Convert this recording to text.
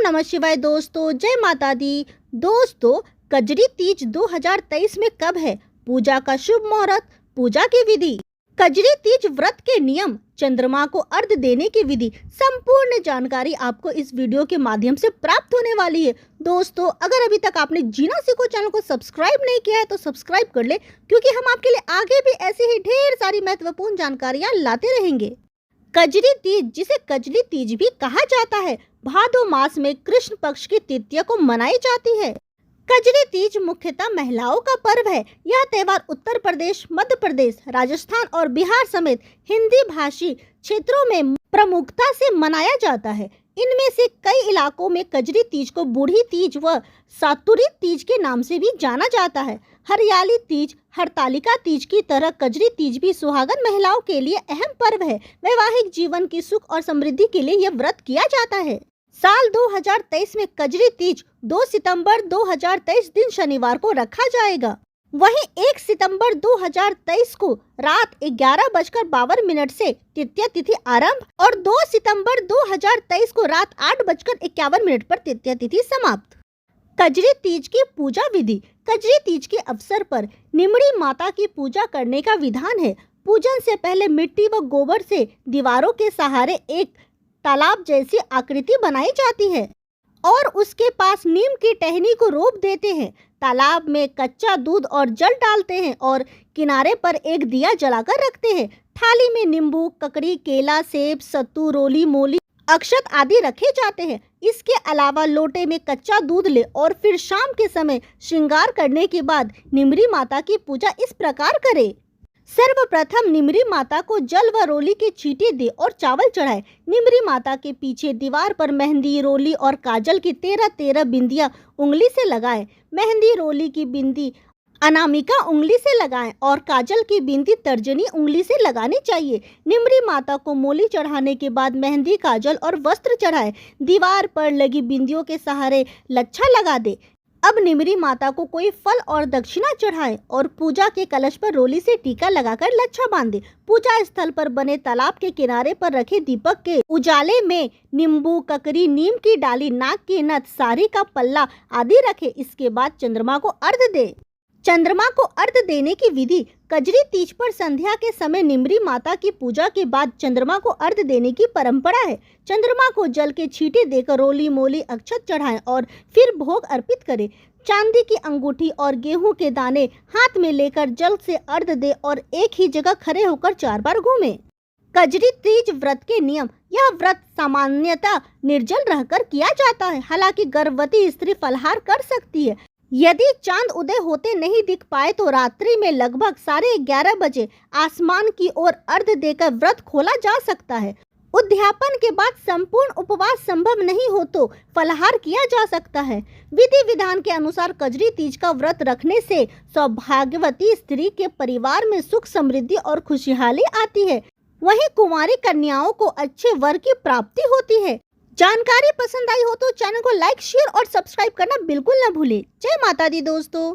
नमः शिवाय दोस्तों, जय माता दी। दोस्तों, कजरी तीज 2023 में कब है? पूजा का शुभ मुहूर्त, पूजा की विधि, कजरी तीज व्रत के नियम, चंद्रमा को अर्घ्य देने की विधि, संपूर्ण जानकारी आपको इस वीडियो के माध्यम से प्राप्त होने वाली है। दोस्तों, अगर अभी तक आपने जीना सीखो चैनल को सब्सक्राइब नहीं किया है तो सब्सक्राइब कर ले, क्योंकि हम आपके लिए आगे भी ऐसी ही ढेर सारी महत्वपूर्ण जानकारियां लाते रहेंगे। कजरी तीज, जिसे कजली तीज भी कहा जाता है, भादो मास में कृष्ण पक्ष की तृतीया को मनाई जाती है। कजरी तीज मुख्यतः महिलाओं का पर्व है। यह त्योहार उत्तर प्रदेश, मध्य प्रदेश, राजस्थान और बिहार समेत हिंदी भाषी क्षेत्रों में प्रमुखता से मनाया जाता है। इनमें से कई इलाकों में कजरी तीज को बूढ़ी तीज व सातुरी तीज के नाम से भी जाना जाता है। हरियाली तीज, हरतालिका तीज की तरह कजरी तीज भी सुहागन महिलाओं के लिए अहम पर्व है। वैवाहिक जीवन की सुख और समृद्धि के लिए यह व्रत किया जाता है। साल 2023 में कजरी तीज 2 सितंबर 2023 दिन शनिवार को रखा जाएगा। वहीं 1 सितंबर 2023 को रात 11:52 से तृतीया तिथि आरंभ और 2 सितंबर 2023 को रात 8:51 पर तृतीया तिथि समाप्त। कजरी तीज की पूजा विधि। कजरी तीज के अवसर पर निमड़ी माता की पूजा करने का विधान है। पूजन से पहले मिट्टी व गोबर से दीवारों के सहारे एक तालाब जैसी आकृति बनाई जाती है और उसके पास नीम की टहनी को रोप देते हैं। तालाब में कच्चा दूध और जल डालते हैं और किनारे पर एक दिया जलाकर रखते हैं। थाली में नींबू, ककड़ी, केला, सेब, सत्तू, रोली, मोली, अक्षत आदि रखे जाते हैं। इसके अलावा लोटे में कच्चा दूध ले और फिर शाम के समय श्रृंगार करने के बाद निमरी माता की पूजा इस प्रकार करे। सर्वप्रथम निमरी माता को जल व रोली के छींटे दे और चावल चढ़ाए। निमरी माता के पीछे दीवार पर मेहंदी, रोली और काजल की 13 बिंदियां उंगली से लगाएं। मेहंदी, रोली की बिंदी अनामिका उंगली से लगाएं और काजल की बिंदी तर्जनी उंगली से लगानी चाहिए। निमरी माता को मोली चढ़ाने के बाद मेहंदी, काजल और वस्त्र चढ़ाए। दीवार पर लगी बिंदियों के सहारे लच्छा लगा दे। अब निमरी माता को कोई फल और दक्षिणा चढ़ाए और पूजा के कलश पर रोली से टीका लगाकर लच्छा बांधे। पूजा स्थल पर बने तालाब के किनारे पर रखे दीपक के उजाले में नींबू, ककड़ी, नीम की डाली, नाक की नथ, साड़ी का पल्ला आदि रखे। इसके बाद चंद्रमा को अर्घ्य दे। चंद्रमा को अर्घ्य देने की विधि। कजरी तीज पर संध्या के समय निमरी माता की पूजा के बाद चंद्रमा को अर्घ्य देने की परंपरा है। चंद्रमा को जल के छींटे देकर रोली, मोली, अक्षत चढ़ाएं और फिर भोग अर्पित करें। चांदी की अंगूठी और गेहूं के दाने हाथ में लेकर जल से अर्घ्य दे और एक ही जगह खड़े होकर 4 बार घूमें। कजरी तीज व्रत के नियम। यह व्रत सामान्यतः निर्जल रहकर किया जाता है। हालांकि गर्भवती स्त्री फलाहार कर सकती है। यदि चांद उदय होते नहीं दिख पाए तो रात्रि में लगभग 11:30 बजे आसमान की ओर अर्घ्य देकर व्रत खोला जा सकता है। उद्यापन के बाद संपूर्ण उपवास संभव नहीं हो तो फलाहार किया जा सकता है। विधि विधान के अनुसार कजरी तीज का व्रत रखने से सौभाग्यवती स्त्री के परिवार में सुख, समृद्धि और खुशहाली आती है। वहीं कुंवारी कन्याओं को अच्छे वर की प्राप्ति होती है। जानकारी पसंद आई हो तो चैनल को लाइक, शेयर और सब्सक्राइब करना बिल्कुल न भूलें। जय माता दी दोस्तों।